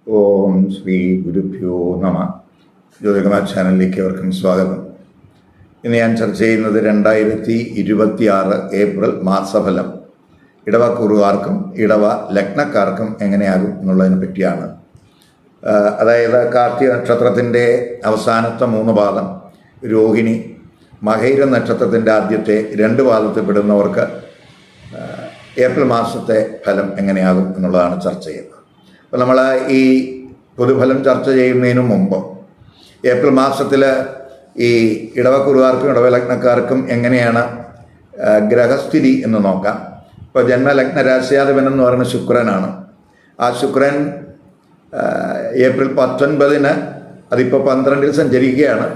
ഓം ശ്രീ ഗുരുഭ്യോ നമ. ജ്യോതികുമാർ ചാനലിലേക്ക് അവർക്കും സ്വാഗതം. ഇന്ന് ഞാൻ ചർച്ച ചെയ്യുന്നത് 2026 ഏപ്രിൽ മാസഫലം ഇടവക്കുറുകാർക്കും ഇടവ ലഗ്നക്കാർക്കും എങ്ങനെയാകും എന്നുള്ളതിനെ പറ്റിയാണ്. അതായത് കാർത്തിക നക്ഷത്രത്തിൻ്റെ അവസാനത്തെ 3 പാദം, രോഹിണി, മകയിര നക്ഷത്രത്തിൻ്റെ ആദ്യത്തെ 2 പാദത്തിൽ പെടുന്നവർക്ക് ഏപ്രിൽ മാസത്തെ ഫലം എങ്ങനെയാകും എന്നുള്ളതാണ് ചർച്ച ചെയ്യുന്നത്. അപ്പോൾ നമ്മൾ ഈ പൊതുഫലം ചർച്ച ചെയ്യുന്നതിന് മുമ്പ് ഏപ്രിൽ മാസത്തിൽ ഈ ഇടവക്കുറുകാർക്കും ഇടവലഗ്നക്കാർക്കും എങ്ങനെയാണ് ഗ്രഹസ്ഥിതി എന്ന് നോക്കാം. ഇപ്പോൾ ജന്മലഗ്ന രാശ്യാധിപൻ എന്ന് പറയുന്ന ശുക്രനാണ്. ആ ശുക്രൻ ഏപ്രിൽ 19-ന് അതിപ്പോൾ 12-ൽ സഞ്ചരിക്കുകയാണ്.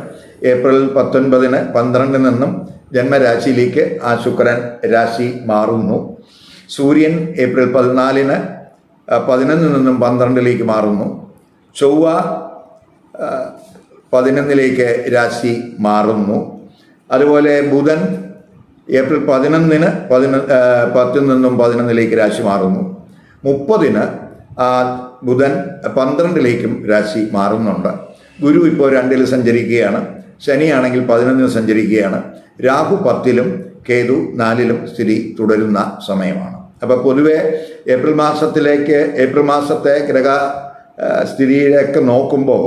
ഏപ്രിൽ 19-ന് 12-ൽ നിന്നും ജന്മരാശിയിലേക്ക് ആ ശുക്രൻ രാശി മാറുന്നു. സൂര്യൻ ഏപ്രിൽ 14-ന് 11-ൽ നിന്നും 12-ലേക്ക് മാറുന്നു. ചൊവ്വ 11-ലേക്ക് രാശി മാറുന്നു. അതുപോലെ ബുധൻ ഏപ്രിൽ 11-ന് 10-ൽ നിന്നും 11-ലേക്ക് രാശി മാറുന്നു. 30-ന് ബുധൻ 12-ലേക്കും രാശി മാറുന്നുണ്ട്. ഗുരു ഇപ്പോൾ 2-ൽ സഞ്ചരിക്കുകയാണ്. ശനിയാണെങ്കിൽ 11-ൽ സഞ്ചരിക്കുകയാണ്. രാഹു 10-ലും കേതു 4-ലും സ്ഥിതി തുടരുന്ന സമയമാണ്. അപ്പോൾ പൊതുവെ ഏപ്രിൽ മാസത്തെ ഗ്രഹ സ്ഥിതിയിലേക്ക് നോക്കുമ്പോൾ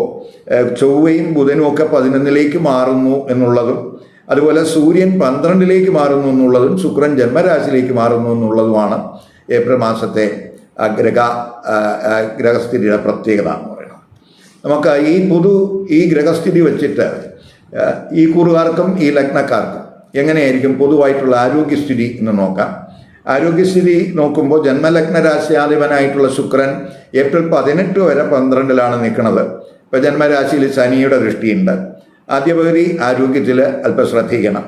ചൊവ്വയും ബുധനും ഒക്കെ 11-ലേക്ക് മാറുന്നു എന്നുള്ളതും, അതുപോലെ സൂര്യൻ 12-ലേക്ക് മാറുന്നു എന്നുള്ളതും, ശുക്രൻ ജന്മരാശിയിലേക്ക് മാറുന്നു എന്നുള്ളതുമാണ് ഏപ്രിൽ മാസത്തെ ഗ്രഹസ്ഥിതിയുടെ പ്രത്യേകത എന്ന് പറയുന്നത്. നമുക്ക് ഈ ഗ്രഹസ്ഥിതി വെച്ചിട്ട് ഈ കൂറുകാർക്കും ഈ ലഗ്നക്കാർക്കും എങ്ങനെയായിരിക്കും പൊതുവായിട്ടുള്ള ആരോഗ്യസ്ഥിതി എന്ന് നോക്കാം. ആരോഗ്യസ്ഥിതി നോക്കുമ്പോൾ ജന്മലഗ്ന രാശ്യാധിപനായിട്ടുള്ള ശുക്രൻ ഏപ്രിൽ 18 വരെ 12-ലാണ് നിൽക്കുന്നത്. ഇപ്പോൾ ജന്മരാശിയിൽ ശനിയുടെ ദൃഷ്ടിയുണ്ട്. ആദ്യ പകുതി ആരോഗ്യത്തിൽ അല്പം ശ്രദ്ധിക്കണം.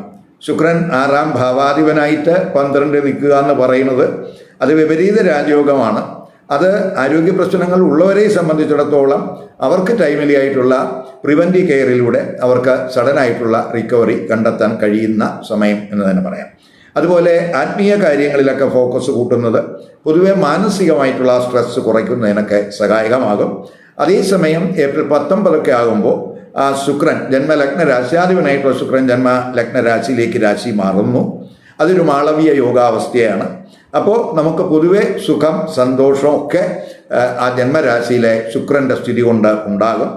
ശുക്രൻ 6-ാം ഭാവാധിപനായിട്ട് 12 നിൽക്കുക എന്ന് പറയുന്നത് അത് വിപരീത രാജയോഗമാണ്. അത് ആരോഗ്യ പ്രശ്നങ്ങൾ ഉള്ളവരെ സംബന്ധിച്ചിടത്തോളം അവർക്ക് ടൈംലി ആയിട്ടുള്ള പ്രിവൻറ്റീവ് കെയറിലൂടെ അവർക്ക് സഡനായിട്ടുള്ള റിക്കവറി കണ്ടെത്താൻ കഴിയുന്ന സമയം എന്ന് തന്നെ പറയാം. അതുപോലെ ആത്മീയ കാര്യങ്ങളിലൊക്കെ ഫോക്കസ് കൂട്ടുന്നത് പൊതുവെ മാനസികമായിട്ടുള്ള സ്ട്രെസ് കുറയ്ക്കുന്നതിനൊക്കെ സഹായകമാകും. അതേസമയം ഏപ്രിൽ 19 ആകുമ്പോൾ ആ ശുക്രൻ ജന്മലഗ്ന രാശ്യാധിപനായിട്ടുള്ള ശുക്രൻ ജന്മലഗ്ന രാശിയിലേക്ക് രാശി മാറുന്നു. അതൊരു മാളവീയ യോഗാവസ്ഥയാണ്. അപ്പോൾ നമുക്ക് പൊതുവെ സുഖം, സന്തോഷം ഒക്കെ ആ ജന്മരാശിയിലെ ശുക്രൻ്റെ സ്ഥിതി കൊണ്ട് ഉണ്ടാകും.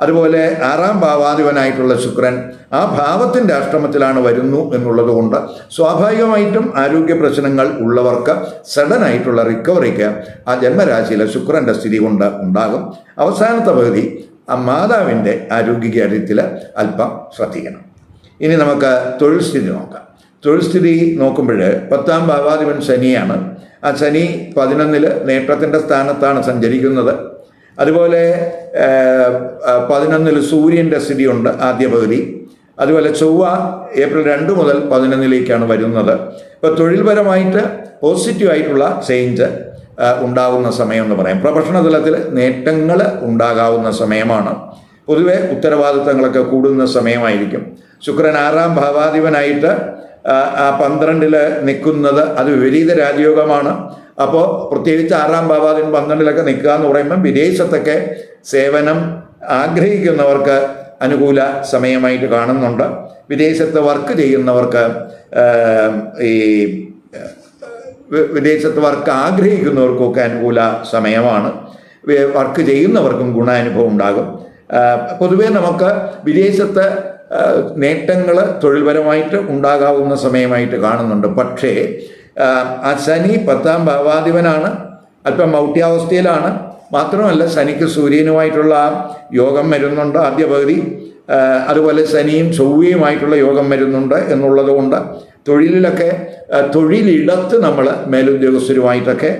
അതുപോലെ 6-ാം ഭാവാധിപനായിട്ടുള്ള ശുക്രൻ ആ ഭാവത്തിൻ്റെ അഷ്ടമത്തിലാണ് വരുന്നു എന്നുള്ളത് കൊണ്ട് സ്വാഭാവികമായിട്ടും ആരോഗ്യ പ്രശ്നങ്ങൾ ഉള്ളവർക്ക് സഡനായിട്ടുള്ള റിക്കവറിക്ക് ആ ജന്മരാശിയിലെ ശുക്രൻ്റെ സ്ഥിതി കൊണ്ട് ഉണ്ടാകും. അവസാനത്തെ പകുതി ആ മാതാവിൻ്റെ ആരോഗ്യകാര്യത്തിൽ അല്പം ശ്രദ്ധിക്കണം. ഇനി നമുക്ക് തൊഴിൽ സ്ഥിതി നോക്കാം. തൊഴിൽ സ്ഥിതി നോക്കുമ്പോൾ 10-ാം ഭാവാധിപൻ ശനിയാണ്. ആ ശനി 11-ൽ നേട്ടത്തിൻ്റെ സ്ഥാനത്താണ് സഞ്ചരിക്കുന്നത്. അതുപോലെ 11-ൽ സൂര്യൻ്റെ സ്ഥിതിയുണ്ട് ആദ്യ പകുതി. അതുപോലെ ചൊവ്വ ഏപ്രിൽ 2 മുതൽ 11-ലേക്കാണ് വരുന്നത്. ഇപ്പോൾ തൊഴിൽപരമായിട്ട് പോസിറ്റീവായിട്ടുള്ള ചേഞ്ച് ഉണ്ടാകുന്ന സമയം എന്ന് പറയാം. പ്രൊഫഷണൽ തലത്തിൽ നേട്ടങ്ങൾ ഉണ്ടാകാവുന്ന സമയമാണ്. പൊതുവെ ഉത്തരവാദിത്തങ്ങളൊക്കെ കൂടുന്ന സമയമായിരിക്കും. ശുക്രൻ 6-ാം ഭാവാധിപനായിട്ട് 12-ൽ നിൽക്കുന്നത് അത് വിപരീത രാജയോഗമാണ്. അപ്പോൾ പ്രത്യേകിച്ച് 6-ാം ഭാവാധിപൻ 12-ലൊക്കെ നിൽക്കുക എന്ന് പറയുമ്പം വിദേശത്തൊക്കെ സേവനം ആഗ്രഹിക്കുന്നവർക്ക് അനുകൂല സമയമായിട്ട് കാണുന്നുണ്ട്. വിദേശത്ത് വർക്ക് ചെയ്യുന്നവർക്ക് വിദേശത്ത് വർക്ക് ആഗ്രഹിക്കുന്നവർക്കൊക്കെ അനുകൂല സമയമാണ്. വർക്ക് ചെയ്യുന്നവർക്കും ഗുണാനുഭവം ഉണ്ടാകും. പൊതുവേ നമുക്ക് വിദേശത്ത് നേട്ടങ്ങൾ തൊഴിൽപരമായിട്ട് ഉണ്ടാകാവുന്ന സമയമായിട്ട് കാണുന്നുണ്ട്. പക്ഷേ ആ ശനി 10-ാം ഭാവാധിപനാണ്, അല്പം മൗഢ്യാവസ്ഥയിലാണ്. മാത്രമല്ല ശനിക്ക് സൂര്യനുമായിട്ടുള്ള യോഗം വരുന്നുണ്ട് ആദ്യ പകുതി. അതുപോലെ ശനിയും ചൊവ്വയുമായിട്ടുള്ള യോഗം വരുന്നുണ്ട് എന്നുള്ളത് കൊണ്ട് തൊഴിലിടത്ത് നമ്മൾ മേലുദ്യോഗസ്ഥരുമായിട്ടൊക്കെ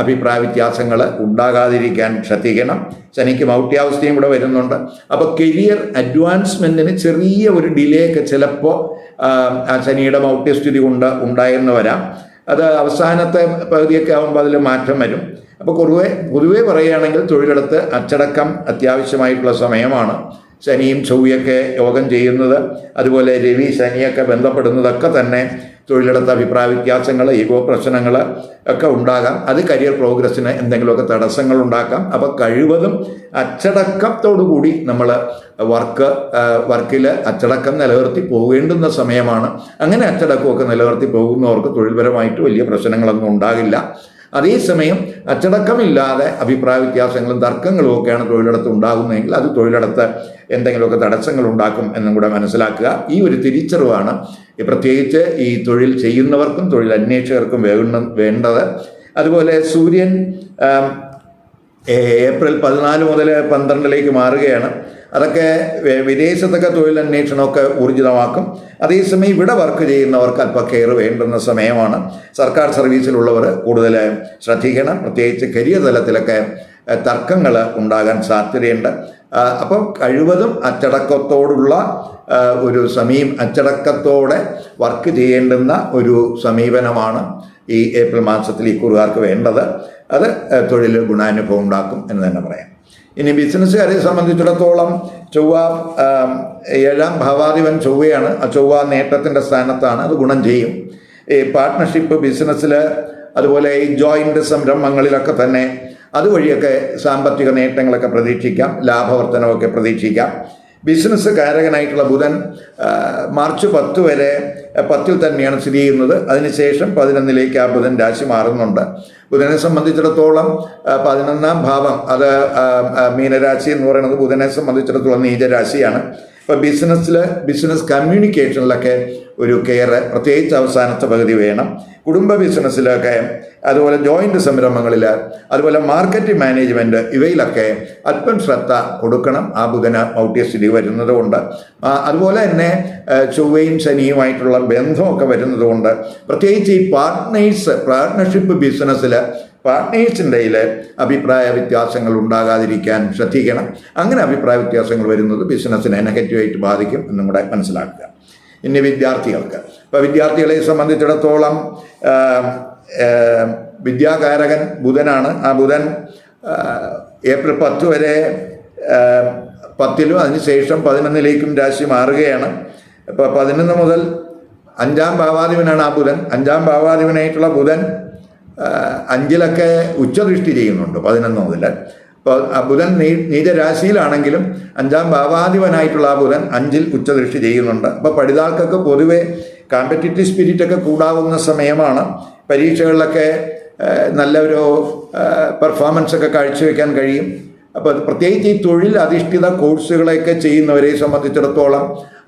അഭിപ്രായ വ്യത്യാസങ്ങൾ ഉണ്ടാകാതിരിക്കാൻ ശ്രദ്ധിക്കണം. ശനിക്ക് മൗഢ്യാവസ്ഥയും കൂടെ വരുന്നുണ്ട്. അപ്പോൾ കരിയർ അഡ്വാൻസ്മെൻറ്റിന് ചെറിയ ഒരു ഡിലേ ഒക്കെ ചിലപ്പോൾ ആ ശനിയുടെ മൗഢ്യസ്ഥിതി കൊണ്ട് ഉണ്ടായെന്ന് വരാം. അത് അവസാനത്തെ പകുതിയൊക്കെ ആകുമ്പോൾ അതിൽ മാറ്റം വരും. അപ്പോൾ പൊതുവേ പറയുകയാണെങ്കിൽ തൊഴിലിടത്ത് അച്ചടക്കം അത്യാവശ്യമായിട്ടുള്ള സമയമാണ്. ശനിയും ചൊവ്വയൊക്കെ യോഗം ചെയ്യുന്നത്, അതുപോലെ രവി ശനിയൊക്കെ ബന്ധപ്പെടുന്നതൊക്കെ തന്നെ തൊഴിലിടത്ത് അഭിപ്രായ വ്യത്യാസങ്ങൾ, ഈഗോ പ്രശ്നങ്ങൾ ഒക്കെ ഉണ്ടാകാം. അത് കരിയർ പ്രോഗ്രസ്സിന് എന്തെങ്കിലുമൊക്കെ തടസ്സങ്ങൾ ഉണ്ടാക്കാം. അപ്പോൾ കഴിവതും അച്ചടക്കത്തോടു കൂടി നമ്മൾ വർക്കിൽ അച്ചടക്കം നിലനിർത്തി പോകേണ്ടുന്ന സമയമാണ്. അങ്ങനെ അച്ചടക്കമൊക്കെ നിലനിർത്തി പോകുന്നവർക്ക് തൊഴിൽപരമായിട്ട് വലിയ പ്രശ്നങ്ങളൊന്നും ഉണ്ടാകില്ല. അതേസമയം അച്ചടക്കമില്ലാതെ അഭിപ്രായ വ്യത്യാസങ്ങളും തർക്കങ്ങളും ഒക്കെയാണ് തൊഴിലിടത്ത് ഉണ്ടാകുന്നതെങ്കിൽ അത് തൊഴിലിടത്ത് എന്തെങ്കിലുമൊക്കെ തടസ്സങ്ങൾ ഉണ്ടാക്കും എന്നും കൂടെ മനസ്സിലാക്കുക. ഈ ഒരു തിരിച്ചറിവാണ് പ്രത്യേകിച്ച് ഈ തൊഴിൽ ചെയ്യുന്നവർക്കും തൊഴിൽ അന്വേഷകർക്കും വേണ്ടത്. അതുപോലെ സൂര്യൻ ഏപ്രിൽ 14 മുതൽ 12 മാറുകയാണ്. അതൊക്കെ വിദേശത്തൊക്കെ തൊഴിലന്വേഷണമൊക്കെ ഊർജിതമാക്കും. അതേസമയം ഇവിടെ വർക്ക് ചെയ്യുന്നവർക്ക് അല്പം കെയർ വേണ്ടുന്ന സമയമാണ്. സർക്കാർ സർവീസിലുള്ളവർ കൂടുതൽ ശ്രദ്ധിക്കണം. പ്രത്യേകിച്ച് കരിയർ തലത്തിലൊക്കെ തർക്കങ്ങൾ ഉണ്ടാകാൻ സാധ്യതയുണ്ട്. അപ്പം കഴിവതും അച്ചടക്കത്തോടുള്ള അച്ചടക്കത്തോടെ വർക്ക് ചെയ്യേണ്ടുന്ന ഒരു സമീപനമാണ് ഈ ഏപ്രിൽ മാസത്തിൽ ഈ കുറുകാർക്ക് വേണ്ടത്. അത് തൊഴിൽ ഗുണാനുഭവം ഉണ്ടാക്കും എന്ന് തന്നെ പറയാം. ഇനി ബിസിനസ്സുകാരെ സംബന്ധിച്ചിടത്തോളം ചൊവ്വ 7ാം ഭാവാധിപൻ ചൊവ്വയാണ്. ആ ചൊവ്വ നേട്ടത്തിൻ്റെ സ്ഥാനത്താണ്. അത് ഗുണം ചെയ്യും. ഈ പാർട്ട്ണർഷിപ്പ് ബിസിനസ്സിൽ, അതുപോലെ ഈ ജോയിൻ്റ് സംരംഭങ്ങളിലൊക്കെ തന്നെ അതുവഴിയൊക്കെ സാമ്പത്തിക നേട്ടങ്ങളൊക്കെ പ്രതീക്ഷിക്കാം, ലാഭവർധനമൊക്കെ പ്രതീക്ഷിക്കാം. ബിസിനസ് കാരകനായിട്ടുള്ള ബുധൻ മാർച്ച് 10 വരെ 10 തന്നെയാണ് സ്ഥിതി ചെയ്യുന്നത്. അതിനുശേഷം 11 ആ ബുധൻ രാശി മാറുന്നുണ്ട്. ബുധനെ സംബന്ധിച്ചിടത്തോളം 11ാം ഭാവം, അത് മീനരാശി എന്ന് പറയുന്നത് ബുധനെ സംബന്ധിച്ചിടത്തോളം നീചരാശിയാണ്. ഇപ്പോൾ ബിസിനസ് കമ്മ്യൂണിക്കേഷനിലൊക്കെ ഒരു കെയർ പ്രത്യേകിച്ച് അവസാനത്തെ പകുതി വേണം. കുടുംബ ബിസിനസ്സിലൊക്കെ, അതുപോലെ ജോയിൻ്റ് സംരംഭങ്ങളിൽ, അതുപോലെ മാർക്കറ്റിംഗ് മാനേജ്മെൻറ്റ്, ഇവയിലൊക്കെ അല്പം ശ്രദ്ധ കൊടുക്കണം. ആ ബുധന് മൗഢ്യസ്ഥിതി വരുന്നത് കൊണ്ട്, അതുപോലെ തന്നെ ചൊവ്വയും ശനിയുമായിട്ടുള്ള ബന്ധമൊക്കെ വരുന്നത് കൊണ്ട്, പ്രത്യേകിച്ച് ഈ പാർട്ട്ണർഷിപ്പ് ബിസിനസ്സിൽ പാർട്ട്നേഴ്സിൻ്റെ അഭിപ്രായ വ്യത്യാസങ്ങൾ ഉണ്ടാകാതിരിക്കാൻ ശ്രദ്ധിക്കണം. അങ്ങനെ അഭിപ്രായ വ്യത്യാസങ്ങൾ വരുന്നത് ബിസിനസ്സിനെ നെഗറ്റീവായിട്ട് ബാധിക്കും എന്നും കൂടെ മനസ്സിലാക്കുക. ഇനി വിദ്യാർത്ഥികൾക്ക്, ഇപ്പോൾ വിദ്യാർത്ഥികളെ സംബന്ധിച്ചിടത്തോളം വിദ്യാകാരകൻ ബുധനാണ്. ആ ബുധൻ ഏപ്രിൽ 10 വരെ 10ലും അതിനുശേഷം 11 രാശി മാറുകയാണ്. ഇപ്പോൾ 11 മുതൽ 5ാം ഭാവാധിപനാണ് ആ ബുധൻ. 5ാം ഭാവാധിപനായിട്ടുള്ള ബുധൻ 5ലൊക്കെ ഉച്ചദൃഷ്ടി ചെയ്യുന്നുണ്ട് 11 മുതൽ. അപ്പോൾ ആ ബുധൻ നീചരാശിയിലാണെങ്കിലും 5ാം ഭാവാധിപനായിട്ടുള്ള ആ ബുധൻ 5ൽ ഉച്ചദൃഷ്ടി ചെയ്യുന്നുണ്ട്. അപ്പോൾ പഠിതാക്കൾക്ക് പൊതുവെ കോമ്പറ്റിറ്റീവ് സ്പിരിറ്റൊക്കെ കൂടാവുന്ന സമയമാണ്. പരീക്ഷകളിലൊക്കെ നല്ലൊരു പെർഫോമൻസൊക്കെ കാഴ്ചവെക്കാൻ കഴിയും. അപ്പോൾ പ്രത്യേകിച്ച് ഈ തൊഴിൽ അധിഷ്ഠിത കോഴ്സുകളൊക്കെ ചെയ്യുന്നവരെ സംബന്ധിച്ചിടത്തോളം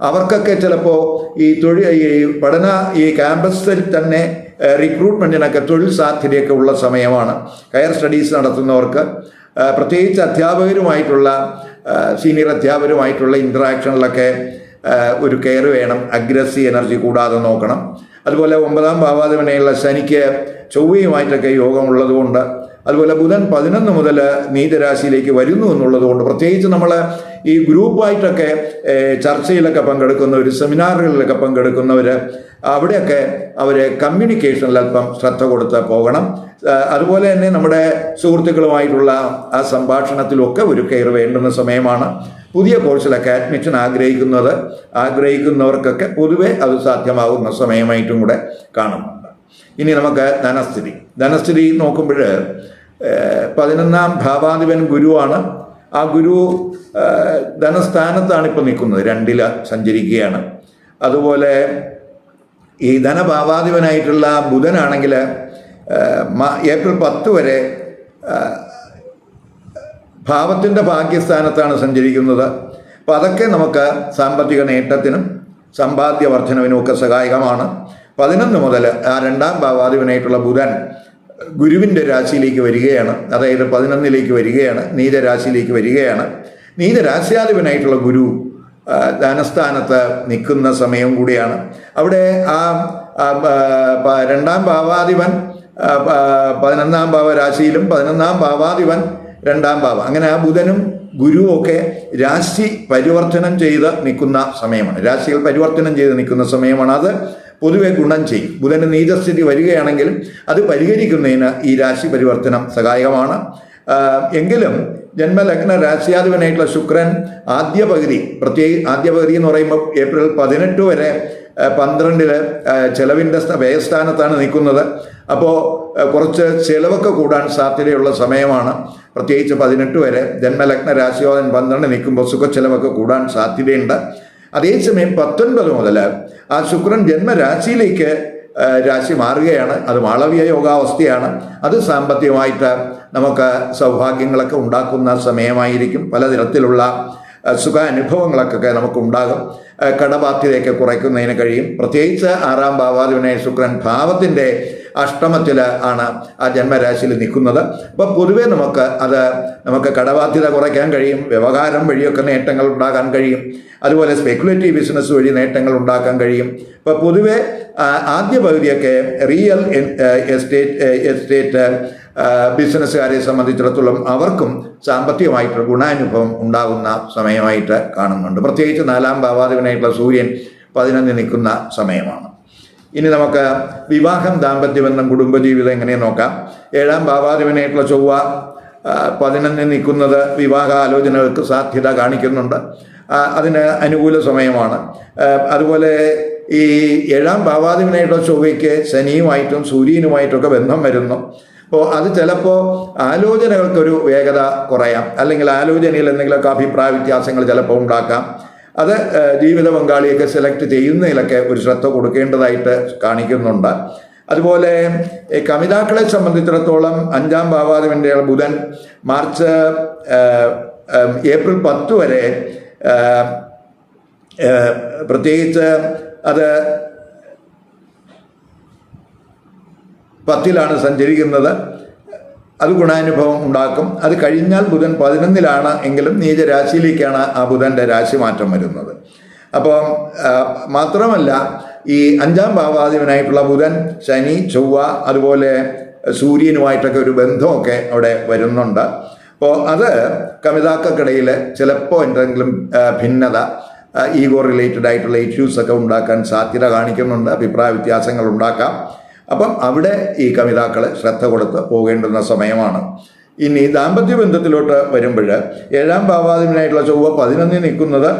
അവർക്കൊക്കെ ചിലപ്പോൾ ഈ ക്യാമ്പസിൽ തന്നെ റിക്രൂട്ട്മെൻറ്റിനൊക്കെ തൊഴിൽ സാധ്യതയൊക്കെ ഉള്ള സമയമാണ്. ഹയർ സ്റ്റഡീസ് നടത്തുന്നവർക്ക്, പ്രത്യേകിച്ച് അധ്യാപകരുമായിട്ടുള്ള സീനിയർ അധ്യാപകരുമായിട്ടുള്ള ഇൻറ്ററാക്ഷനിലൊക്കെ ഒരു കെയർ വേണം. അഗ്രസീവ് എനർജി കൂടാതെ നോക്കണം. അതുപോലെ 9ാം ഭാവാധിപനെയുള്ള ശനിക്ക് ചൊവ്വയുമായിട്ടൊക്കെ യോഗമുള്ളത് കൊണ്ട്, അതുപോലെ ബുധൻ 11 മുതൽ നീചരാശിയിലേക്ക് വരുന്നു എന്നുള്ളത് കൊണ്ട്, പ്രത്യേകിച്ച് നമ്മൾ ഈ ഗ്രൂപ്പായിട്ടൊക്കെ ചർച്ചയിലൊക്കെ പങ്കെടുക്കുന്നവർ, സെമിനാറുകളിലൊക്കെ പങ്കെടുക്കുന്നവർ, അവിടെയൊക്കെ അവർ കമ്മ്യൂണിക്കേഷനിൽ അല്പം ശ്രദ്ധ കൊടുത്ത് പോകണം. അതുപോലെ തന്നെ നമ്മുടെ സുഹൃത്തുക്കളുമായിട്ടുള്ള ആ സംഭാഷണത്തിലൊക്കെ ഒരു കെയർ വേണ്ടുന്ന സമയമാണ്. പുതിയ കോഴ്സിലൊക്കെ അഡ്മിഷൻ ആഗ്രഹിക്കുന്നവർക്കൊക്കെ പൊതുവെ അത് സാധ്യമാകുന്ന സമയമായിട്ടും കൂടെ കാണുന്നുണ്ട്. ഇനി നമുക്ക് ധനസ്ഥിതി നോക്കുമ്പോൾ 11ാം ഭാവാധിപൻ ഗുരുവാണ്. ആ ഗുരു ധനസ്ഥാനത്താണ് ഇപ്പോൾ നിൽക്കുന്നത്, 2ൽ സഞ്ചരിക്കുകയാണ്. അതുപോലെ ഈ ധനഭാവാധിപനായിട്ടുള്ള ബുധനാണെങ്കിൽ ഏപ്രിൽ 10 വരെ ഭാവത്തിൻ്റെ ഭാഗ്യസ്ഥാനത്താണ് സഞ്ചരിക്കുന്നത്. അപ്പോൾ അതൊക്കെ നമുക്ക് സാമ്പത്തിക നേട്ടത്തിനും സമ്പാദ്യ വർധനവിനുമൊക്കെ സഹായകമാണ്. 11 മുതൽ ആ 2ാം ഭാവാധിപനായിട്ടുള്ള ബുധൻ ഗുരുവിൻ്റെ രാശിയിലേക്ക് വരികയാണ്. അതായത് 11ലേക്ക് വരികയാണ്, നീചരാശിയിലേക്ക് വരികയാണ്. നീചരാശ്യാധിപനായിട്ടുള്ള ഗുരു ധനസ്ഥാനത്ത് നിൽക്കുന്ന സമയം കൂടിയാണ്. അവിടെ ആ 2ാം ഭാവാധിപൻ 11ാം ഭാവരാശിയിലും 11ാം ഭാവാധിപൻ 2ാം ഭാവം, അങ്ങനെ ആ ബുധനും ഗുരുവും ഒക്കെ രാശി പരിവർത്തനം ചെയ്ത് നിൽക്കുന്ന സമയമാണ്. രാശികൾ പരിവർത്തനം ചെയ്ത് നിൽക്കുന്ന സമയമാണ്. അത് പൊതുവെ ഗുണം ചെയ്യും. ബുധന് നീചസ്ഥിതി വരികയാണെങ്കിലും അത് പരിഹരിക്കുന്നതിന് ഈ രാശി പരിവർത്തനം സഹായകമാണ്. എങ്കിലും ജന്മലഗ്ന രാശ്യാധിപനായിട്ടുള്ള ശുക്രൻ ആദ്യ പകുതി എന്ന് പറയുമ്പോൾ ഏപ്രിൽ 18 വരെ 12 ചെലവിൻ്റെ വ്യയസ്ഥാനത്താണ് നിൽക്കുന്നത്. അപ്പോൾ കുറച്ച് ചെലവൊക്കെ കൂടാൻ സാധ്യതയുള്ള സമയമാണ്. പ്രത്യേകിച്ച് 18 വരെ ജന്മലഗ്ന രാശിയോധൻ 12 നിൽക്കുമ്പോൾ സുഖച്ചെലവൊക്കെ കൂടാൻ സാധ്യതയുണ്ട്. അതേസമയം 19 മുതൽ ആ ശുക്രൻ ജന്മരാശിയിലേക്ക് രാശി മാറുകയാണ്. അത് മാളവ്യ യോഗാവസ്ഥയാണ്. അത് സാമ്പത്തികമായിട്ട് നമുക്ക് സൗഭാഗ്യങ്ങളൊക്കെ ഉണ്ടാക്കുന്ന സമയമായിരിക്കും. പലതരത്തിലുള്ള സുഖാനുഭവങ്ങളൊക്കെ നമുക്കുണ്ടാകും. കടബാധ്യതയൊക്കെ കുറയ്ക്കുന്നതിന് കഴിയും. പ്രത്യേകിച്ച് 6ാം ഭാവാധിപനായ ശുക്രൻ ഭാവത്തിൻ്റെ അഷ്ടമത്തിൽ ആണ് ആ ജന്മരാശിയിൽ നിൽക്കുന്നത്. അപ്പോൾ പൊതുവേ നമുക്ക് കടബാധ്യത കുറയ്ക്കാൻ കഴിയും. വ്യവഹാരം വഴിയൊക്കെ നേട്ടങ്ങൾ ഉണ്ടാക്കാൻ കഴിയും. അതുപോലെ സ്പെക്കുലേറ്റീവ് ബിസിനസ് വഴി നേട്ടങ്ങൾ ഉണ്ടാക്കാൻ കഴിയും. അപ്പോൾ പൊതുവെ ആദ്യ പകുതിയൊക്കെ റിയൽ എസ്റ്റേറ്റ് ബിസിനസ്സുകാരെ സംബന്ധിച്ചിടത്തോളം അവർക്കും സാമ്പത്തികമായിട്ട് ഗുണാനുഭവം ഉണ്ടാകുന്ന സമയമായിട്ട് കാണുന്നുണ്ട്. പ്രത്യേകിച്ച് 4ാം ഭാവാധിപനായിട്ടുള്ള സൂര്യൻ 11 നിൽക്കുന്ന സമയമാണ്. ഇനി നമുക്ക് വിവാഹം, ദാമ്പത്യബന്ധം, കുടുംബജീവിതം എങ്ങനെ നോക്കാം. 7ാം ഭാവാധിപനായിട്ടുള്ള ചൊവ്വ 11 നിൽക്കുന്നത് വിവാഹ ആലോചനകൾക്ക് സാധ്യത കാണിക്കുന്നുണ്ട്. അതിന് അനുകൂല സമയമാണ്. അതുപോലെ ഈ 7ാം ഭാവാധിപനായിട്ടുള്ള ചൊവ്വയ്ക്ക് ശനിയുമായിട്ടും സൂര്യനുമായിട്ടൊക്കെ ബന്ധം വരുന്നു. അപ്പോൾ അത് ചിലപ്പോൾ ആലോചനകൾക്കൊരു വേഗത കുറയാം, അല്ലെങ്കിൽ ആലോചനയിൽ എന്തെങ്കിലുമൊക്കെ അഭിപ്രായ വ്യത്യാസങ്ങൾ ചിലപ്പോൾ ഉണ്ടാക്കാം. അത് ജീവിത പങ്കാളിയൊക്കെ സെലക്ട് ചെയ്യുന്നതിലൊക്കെ ഒരു ശ്രദ്ധ കൊടുക്കേണ്ടതായിട്ട് കാണിക്കുന്നുണ്ട്. അതുപോലെ കമിതാക്കളെ സംബന്ധിച്ചിടത്തോളം 5ാം ഭാവാധിപൻ്റെ ബുധൻ ഏപ്രിൽ 10 വരെ പ്രത്യേകിച്ച് അത് 10ലാണ് സഞ്ചരിക്കുന്നത്. അത് ഗുണാനുഭവം ഉണ്ടാക്കും. അത് കഴിഞ്ഞാൽ ബുധൻ 11ലാണ് എങ്കിലും നീചരാശിയിലേക്കാണ് ആ ബുധൻ്റെ രാശിമാറ്റം വരുന്നത്. അപ്പം മാത്രമല്ല ഈ 5ാം ഭാവാധിപനായിട്ടുള്ള ബുധൻ, ശനി, ചൊവ്വ, അതുപോലെ സൂര്യനുമായിട്ടൊക്കെ ഒരു ബന്ധമൊക്കെ അവിടെ വരുന്നുണ്ട്. അപ്പോൾ അത് കമിതാക്കൾക്കിടയിൽ ചിലപ്പോൾ എന്തെങ്കിലും ഭിന്നത, ഈഗോ റിലേറ്റഡ് ആയിട്ടുള്ള ഇഷ്യൂസൊക്കെ ഉണ്ടാക്കാൻ സാധ്യത കാണിക്കുന്നുണ്ട്. അഭിപ്രായ വ്യത്യാസങ്ങൾ ഉണ്ടാക്കാം. അപ്പം അവിടെ ഈ കമിതാക്കൾ ശ്രദ്ധ കൊടുത്ത് പോകേണ്ടുന്ന സമയമാണ്. ഇനി ദാമ്പത്യ ബന്ധത്തിലോട്ട് വരുമ്പോൾ 7ാം ഭാവാധിപനായിട്ടുള്ള ചൊവ്വ 11 നിൽക്കുന്നത്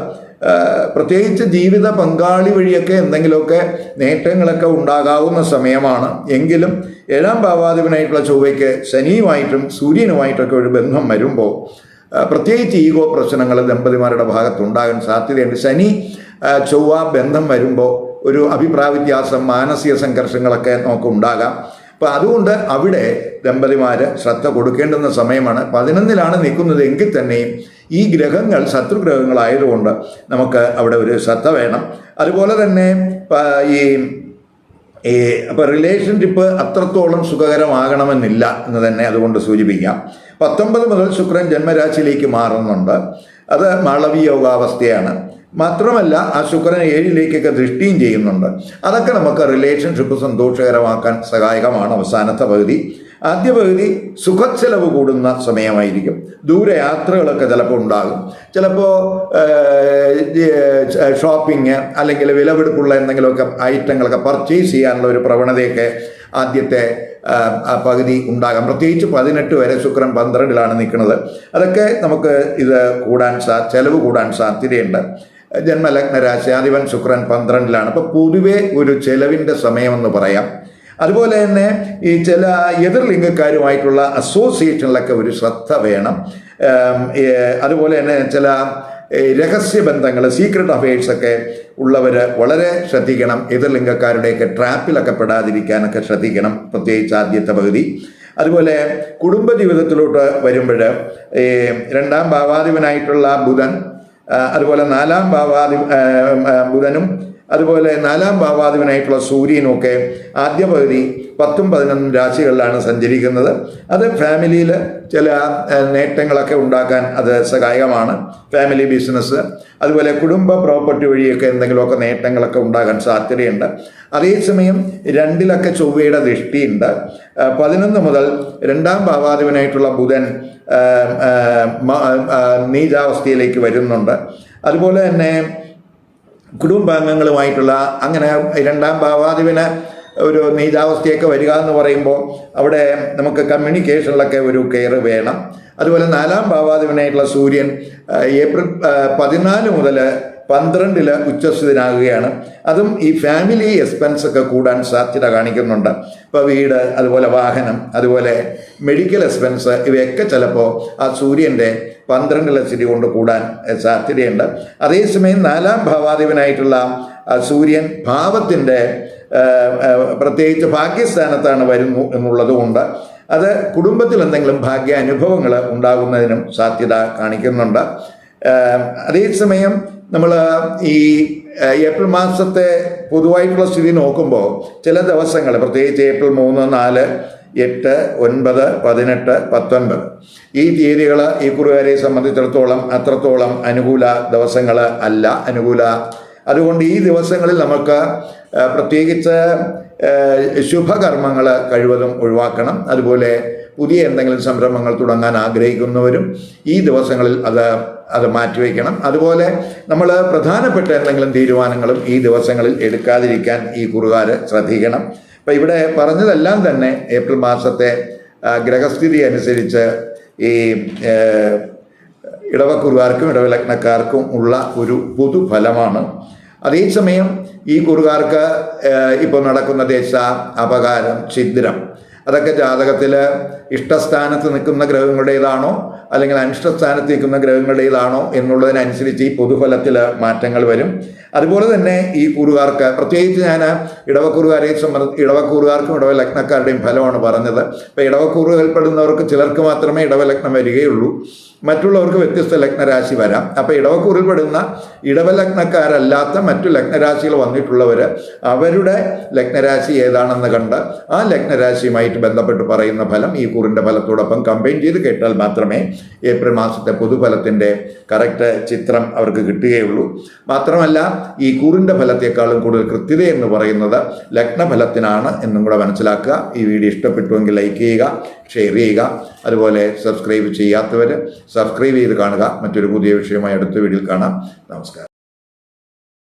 പ്രത്യേകിച്ച് ജീവിത പങ്കാളി വഴിയൊക്കെ എന്തെങ്കിലുമൊക്കെ നേട്ടങ്ങളൊക്കെ ഉണ്ടാകാവുന്ന സമയമാണ്. എങ്കിലും 7ാം ഭാവാധിപനായിട്ടുള്ള ചൊവ്വയ്ക്ക് ശനിയുമായിട്ടും സൂര്യനുമായിട്ടൊക്കെ ഒരു ബന്ധം വരുമ്പോൾ പ്രത്യേകിച്ച് ഈഗോ പ്രശ്നങ്ങൾ ദമ്പതിമാരുടെ ഭാഗത്തുണ്ടാകാൻ സാധ്യതയുണ്ട്. ശനി ചൊവ്വ ബന്ധം വരുമ്പോൾ ഒരു അഭിപ്രായ വ്യത്യാസം, മാനസിക സംഘർഷങ്ങളൊക്കെ നമുക്കുണ്ടാകാം. അപ്പോൾ അതുകൊണ്ട് അവിടെ ദമ്പതിമാർ ശ്രദ്ധ കൊടുക്കേണ്ടുന്ന സമയമാണ്. 11ലാണ് നിൽക്കുന്നത് എങ്കിൽ തന്നെയും ഈ ഗ്രഹങ്ങൾ ശത്രുഗ്രഹങ്ങളായതുകൊണ്ട് നമുക്ക് അവിടെ ഒരു ശ്രദ്ധ വേണം. അതുപോലെ തന്നെ അപ്പോൾ റിലേഷൻഷിപ്പ് അത്രത്തോളം സുഖകരമാകണമെന്നില്ല എന്ന് തന്നെ അതുകൊണ്ട് സൂചിപ്പിക്കാം. 19 മുതൽ ശുക്രൻ ജന്മരാശിയിലേക്ക് മാറുന്നുണ്ട്. അത് മാളവീയ യോഗാവസ്ഥയാണ്. മാത്രമല്ല ആ ശുക്രൻ 7ലേക്കൊക്കെ ദൃഷ്ടിയും ചെയ്യുന്നുണ്ട്. അതൊക്കെ നമുക്ക് റിലേഷൻഷിപ്പ് സന്തോഷകരമാക്കാൻ സഹായകമാണ്. അവസാനത്തെ പകുതി, ആദ്യ പകുതി സുഖച്ചെലവ് കൂടുന്ന സമയമായിരിക്കും. ദൂരയാത്രകളൊക്കെ ചിലപ്പോൾ ഉണ്ടാകും. ചിലപ്പോൾ ഷോപ്പിങ് അല്ലെങ്കിൽ വിലപിടിപ്പുള്ള എന്തെങ്കിലുമൊക്കെ ഐറ്റങ്ങളൊക്കെ പർച്ചേസ് ചെയ്യാനുള്ള ഒരു പ്രവണതയൊക്കെ ആദ്യത്തെ പകുതി ഉണ്ടാകാം. പ്രത്യേകിച്ച് 18 വരെ ശുക്രൻ 12ലാണ് നിൽക്കുന്നത്. അതൊക്കെ നമുക്ക് ഇത് ചെലവ് കൂടാൻ സാധ്യതയുണ്ട്. ജന്മലഗ്ന രാശ്യാധിപൻ ശുക്രൻ 12ലാണ്. അപ്പോൾ പൊതുവെ ഒരു ചെലവിൻ്റെ സമയമെന്ന് പറയാം. അതുപോലെ തന്നെ ഈ ചില എതിർലിംഗക്കാരുമായിട്ടുള്ള അസോസിയേഷനിലൊക്കെ ഒരു ശ്രദ്ധ വേണം. അതുപോലെ തന്നെ ചില രഹസ്യബന്ധങ്ങൾ, സീക്രട്ട് അഫയേഴ്സൊക്കെ ഉള്ളവർ വളരെ ശ്രദ്ധിക്കണം. എതിർലിംഗക്കാരുടെയൊക്കെ ട്രാപ്പിലൊക്കെ പെടാതിരിക്കാനൊക്കെ ശ്രദ്ധിക്കണം, പ്രത്യേകിച്ച് ആദ്യത്തെ പകുതി. അതുപോലെ കുടുംബജീവിതത്തിലോട്ട് വരുമ്പോൾ 2ാം ഭാവാധിപനായിട്ടുള്ള ബുധൻ, അതുപോലെ 4ാം ബുധനും അതുപോലെ 4ാം ഭാവാധിപനായിട്ടുള്ള സൂര്യനുമൊക്കെ ആദ്യ പകുതി 10ഉം 11ഉം രാശികളിലാണ് സഞ്ചരിക്കുന്നത്. അത് ഫാമിലിയിൽ ചില നേട്ടങ്ങളൊക്കെ ഉണ്ടാക്കാൻ അത് സഹായകമാണ്. ഫാമിലി ബിസിനസ്, അതുപോലെ കുടുംബ പ്രോപ്പർട്ടി വഴിയൊക്കെ എന്തെങ്കിലുമൊക്കെ നേട്ടങ്ങളൊക്കെ ഉണ്ടാകാൻ സാധ്യതയുണ്ട്. അതേസമയം 2ലൊക്കെ ചൊവ്വയുടെ ദൃഷ്ടിയുണ്ട്. 11 മുതൽ 2ാം ഭാവാധിപനായിട്ടുള്ള ബുധൻ നീചാവസ്ഥയിലേക്ക് വരുന്നുണ്ട്. അതുപോലെ തന്നെ കുടുംബാംഗങ്ങളുമായിട്ടുള്ള അങ്ങനെ 2ാം ഭാവാധിപന് ഒരു നീചാവസ്ഥയൊക്കെ വരിക എന്ന് പറയുമ്പോൾ അവിടെ നമുക്ക് കമ്മ്യൂണിക്കേഷനിലൊക്കെ ഒരു കെയർ വേണം. അതുപോലെ 4-ാം ഭാവാധിപനായിട്ടുള്ള സൂര്യൻ ഏപ്രിൽ 14 മുതൽ 12 ഉച്ചസ്ഥിതനാകുകയാണ്. അതും ഈ ഫാമിലി എക്സ്പെൻസ് ഒക്കെ കൂടാൻ സാധ്യത കാണിക്കുന്നുണ്ട്. ഇപ്പോൾ വീട്, അതുപോലെ വാഹനം, അതുപോലെ മെഡിക്കൽ എക്സ്പെൻസ് ഇവയൊക്കെ ചിലപ്പോൾ ആ സൂര്യൻ്റെ 12 സ്ഥിതി കൊണ്ട് കൂടാൻ സാധ്യതയുണ്ട്. അതേസമയം 4-ാം ഭാവാധിപനായിട്ടുള്ള സൂര്യൻ ഭാവത്തിൻ്റെ പ്രത്യേകിച്ച് ഭാഗ്യസ്ഥാനത്താണ് വരുന്നു എന്നുള്ളത് കൊണ്ട് അത് കുടുംബത്തിൽ എന്തെങ്കിലും ഭാഗ്യ അനുഭവങ്ങൾ ഉണ്ടാകുന്നതിനും സാധ്യത കാണിക്കുന്നുണ്ട്. അതേസമയം നമ്മൾ ഈ ഏപ്രിൽ മാസത്തെ പൊതുവായിട്ടുള്ള സ്ഥിതി നോക്കുമ്പോൾ ചില ദിവസങ്ങൾ, പ്രത്യേകിച്ച് ഏപ്രിൽ 3, 4, 8, 9, 18, 19 ഈ തീയതികൾ ഈ കുറുകാരെ സംബന്ധിച്ചിടത്തോളം അത്രത്തോളം അനുകൂല ദിവസങ്ങൾ അല്ല. അതുകൊണ്ട് ഈ ദിവസങ്ങളിൽ നമുക്ക് പ്രത്യേകിച്ച് ശുഭകർമ്മങ്ങൾ കഴിവതും ഒഴിവാക്കണം. അതുപോലെ പുതിയ എന്തെങ്കിലും സംരംഭങ്ങൾ തുടങ്ങാൻ ആഗ്രഹിക്കുന്നവരും ഈ ദിവസങ്ങളിൽ അത് മാറ്റിവെക്കണം. അതുപോലെ നമ്മൾ പ്രധാനപ്പെട്ട എന്തെങ്കിലും തീരുമാനങ്ങളും ഈ ദിവസങ്ങളിൽ എടുക്കാതിരിക്കാൻ ഈ കുറുകാർ ശ്രദ്ധിക്കണം. അപ്പം ഇവിടെ പറഞ്ഞതെല്ലാം തന്നെ ഏപ്രിൽ മാസത്തെ ഗ്രഹസ്ഥിതി അനുസരിച്ച് ഈ ഇടവക്കുറുകാർക്കും ഇടവലഗ്നക്കാർക്കും ഉള്ള ഒരു പൊതുഫലമാണ്. അതേസമയം ഈ കുറുകാർക്ക് ഇപ്പോൾ നടക്കുന്ന ദശ, അപകാരം, ഛിദ്രം അതൊക്കെ ജാതകത്തിൽ ഇഷ്ടസ്ഥാനത്ത് നിൽക്കുന്ന ഗ്രഹങ്ങളുടേതാണോ അല്ലെങ്കിൽ അനിഷ്ടസ്ഥാനത്ത് നിൽക്കുന്ന ഗ്രഹങ്ങളുടേതാണോ എന്നുള്ളതിനനുസരിച്ച് ഈ പൊതുഫലത്തിൽ മാറ്റങ്ങൾ വരും. അതുപോലെ തന്നെ ഈ കുറുകാർക്ക്, പ്രത്യേകിച്ച് ഞാൻ ഇടവക്കൂറുകാർക്കും ഇടവലഗ്നക്കാരുടെയും ഫലമാണ് പറഞ്ഞത്. ഇപ്പോൾ ഇടവക്കൂറുകൾപ്പെടുന്നവർക്ക് ചിലർക്ക് മാത്രമേ ഇടവലഗ്നം വരികയുള്ളൂ, മറ്റുള്ളവർക്ക് വ്യത്യസ്ത ലഗ്നരാശി വരാം. അപ്പോൾ ഇടവക്കൂറിൽപ്പെടുന്ന ഇടവലഗ്നക്കാരല്ലാത്ത മറ്റു ലഗ്നരാശികൾ വന്നിട്ടുള്ളവർ അവരുടെ ലഗ്നരാശി ഏതാണെന്ന് കണ്ട് ആ ലഗ്നരാശിയുമായിട്ട് ബന്ധപ്പെട്ട് പറയുന്ന ഫലം ഈ കൂറിൻ്റെ ഫലത്തോടൊപ്പം കമ്പൈൻ ചെയ്ത് കേട്ടാൽ മാത്രമേ ഏപ്രിൽ മാസത്തെ പൊതുഫലത്തിൻ്റെ കറക്റ്റ് ചിത്രം അവർക്ക് കിട്ടുകയുള്ളൂ. മാത്രമല്ല ഈ കൂറിൻ്റെ ഫലത്തെക്കാളും കൂടുതൽ കൃത്യത എന്ന് പറയുന്നത് ലഗ്നഫലത്തിനാണ് എന്നും കൂടെ മനസ്സിലാക്കുക. ഈ വീഡിയോ ഇഷ്ടപ്പെട്ടുവെങ്കിൽ ലൈക്ക് ചെയ്യുക, ഷെയർ ചെയ്യുക. അതുപോലെ സബ്സ്ക്രൈബ് ചെയ്യാത്തവർ സബ്സ്ക്രൈബ് ചെയ്ത് കാണുക. മറ്റൊരു പുതിയ വിഷയമായി അടുത്ത വീഡിയോയിൽ കാണാം. നമസ്കാരം.